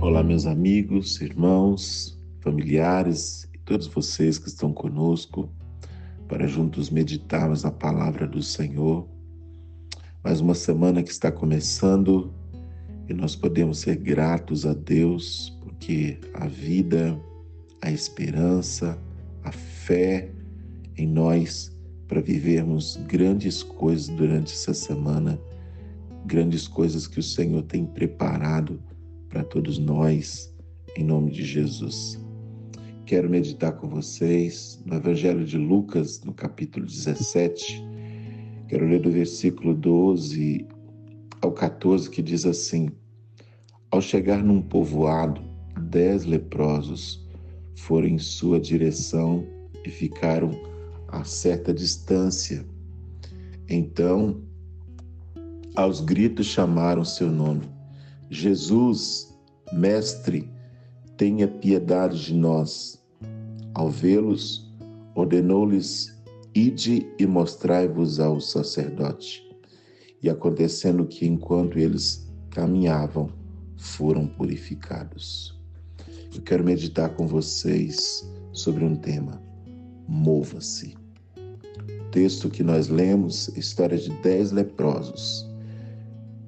Olá, meus amigos, irmãos, familiares e todos vocês que estão conosco para juntos meditarmos na palavra do Senhor. Mais uma semana que está começando e nós podemos ser gratos a Deus porque a vida, a esperança, a fé em nós para vivermos grandes coisas durante essa semana, grandes coisas que o Senhor tem preparado para todos nós, em nome de Jesus. Quero meditar com vocês no Evangelho de Lucas, no capítulo 17. Quero ler do versículo 12 ao 14, que diz assim: Ao chegar num povoado, 10 leprosos foram em sua direção e ficaram a certa distância. Então, aos gritos chamaram seu nome. Jesus, Mestre, tenha piedade de nós. Ao vê-los, ordenou-lhes: Ide e mostrai-vos ao sacerdote. E acontecendo que, enquanto eles caminhavam, foram purificados. Eu quero meditar com vocês sobre um tema: mova-se. O texto que nós lemos, a história de 10 leprosos.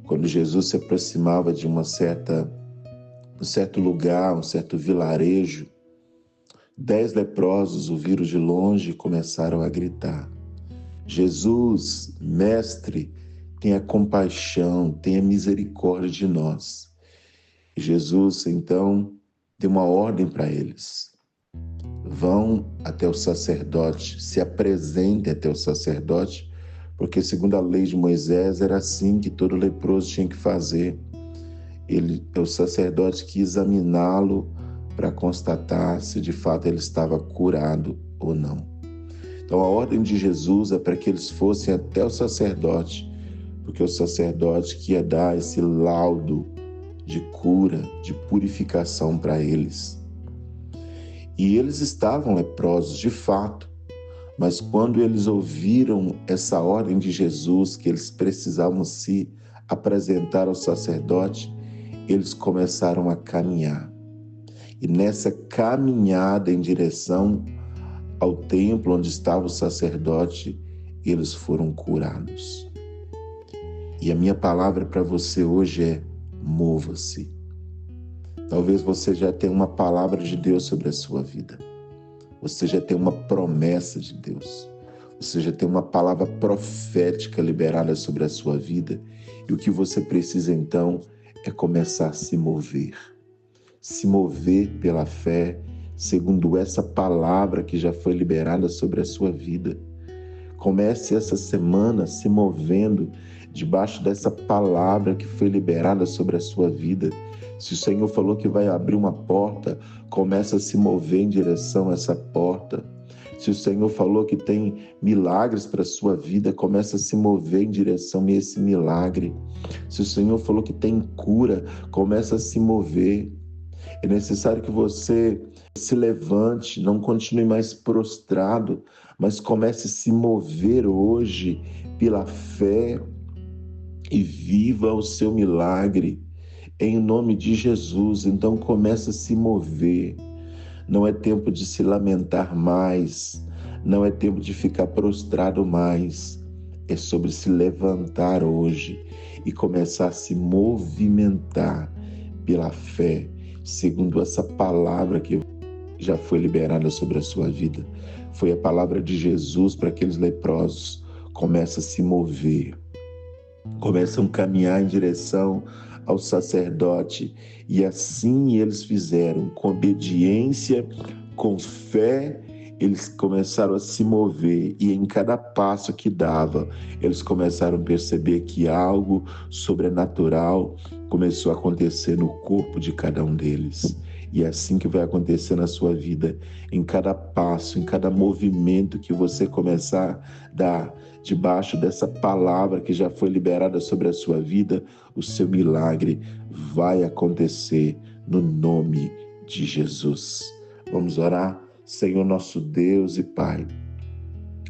Quando Jesus se aproximava de um certo lugar, um certo vilarejo, 10 leprosos o viram de longe e começaram a gritar: Jesus, Mestre, tenha compaixão, tenha misericórdia de nós. E Jesus, então, deu uma ordem para eles: vão até o sacerdote, se apresentem até o sacerdote, porque segundo a lei de Moisés era assim que todo leproso tinha que fazer. O sacerdote que examiná-lo para constatar se de fato ele estava curado ou não. Então a ordem de Jesus é para que eles fossem até o sacerdote, porque o sacerdote que ia dar esse laudo de cura, de purificação para eles. E eles estavam leprosos de fato, mas quando eles ouviram essa ordem de Jesus, que eles precisavam se apresentar ao sacerdote, eles começaram a caminhar. E nessa caminhada em direção ao templo onde estava o sacerdote, eles foram curados. E a minha palavra para você hoje é: mova-se. Talvez você já tenha uma palavra de Deus sobre a sua vida. Você já tem uma promessa de Deus. Você já tem uma palavra profética liberada sobre a sua vida. E o que você precisa, então, é começar a se mover. Se mover pela fé, segundo essa palavra que já foi liberada sobre a sua vida. Comece essa semana se movendo debaixo dessa palavra que foi liberada sobre a sua vida. Se o Senhor falou que vai abrir uma porta, começa a se mover em direção a essa porta. Se o Senhor falou que tem milagres para a sua vida, começa a se mover em direção a esse milagre. Se o Senhor falou que tem cura, começa a se mover. É necessário que você se levante, não continue mais prostrado, mas comece a se mover hoje pela fé e viva o seu milagre. Em nome de Jesus, então começa a se mover. Não é tempo de se lamentar mais, não é tempo de ficar prostrado mais. É sobre se levantar hoje e começar a se movimentar pela fé, segundo essa palavra que já foi liberada sobre a sua vida. Foi a palavra de Jesus para aqueles leprosos. Começa a se mover, começam a caminhar em direção ao sacerdote, e assim eles fizeram, com obediência, com fé, eles começaram a se mover, e em cada passo que dava, eles começaram a perceber que algo sobrenatural começou a acontecer no corpo de cada um deles. E é assim que vai acontecer na sua vida, em cada passo, em cada movimento que você começar a dar debaixo dessa palavra que já foi liberada sobre a sua vida, o seu milagre vai acontecer no nome de Jesus. Vamos orar? Senhor nosso Deus e Pai,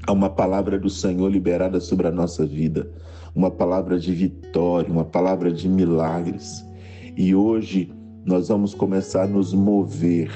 há uma palavra do Senhor liberada sobre a nossa vida, uma palavra de vitória, uma palavra de milagres. E hoje nós vamos começar a nos mover,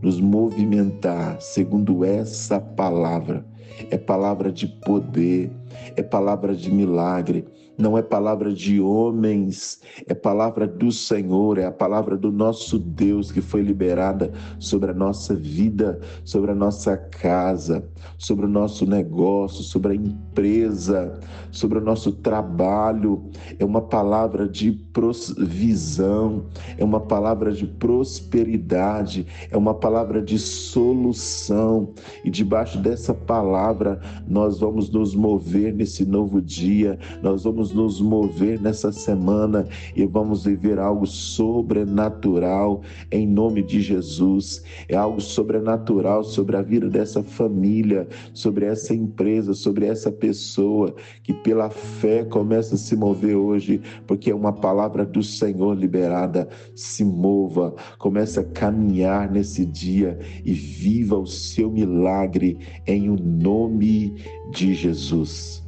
nos movimentar segundo essa palavra. É palavra de poder, é palavra de milagre, não é palavra de homens, é palavra do Senhor, é a palavra do nosso Deus que foi liberada sobre a nossa vida, sobre a nossa casa, sobre o nosso negócio, sobre a empresa, sobre o nosso trabalho. É uma palavra de provisão, é uma palavra de prosperidade, é uma palavra de solução. E debaixo dessa palavra nós vamos nos mover nesse novo dia, nós vamos nos mover nessa semana e vamos viver algo sobrenatural em nome de Jesus. É algo sobrenatural sobre a vida dessa família, sobre essa empresa, sobre essa pessoa que pela fé começa a se mover hoje, porque é uma palavra do Senhor liberada. Se mova, comece a caminhar nesse dia e viva o seu milagre em o nome de Jesus.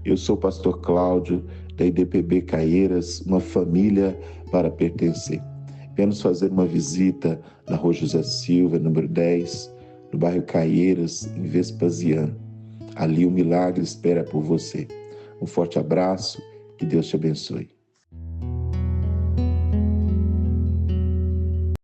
Eu sou o pastor Cláudio, da IDPB Caieiras, uma família para pertencer. Venha nos fazer uma visita na Rua José Silva, número 10, no bairro Caieiras, em Vespasiano. Ali o milagre espera por você. Um forte abraço, que Deus te abençoe.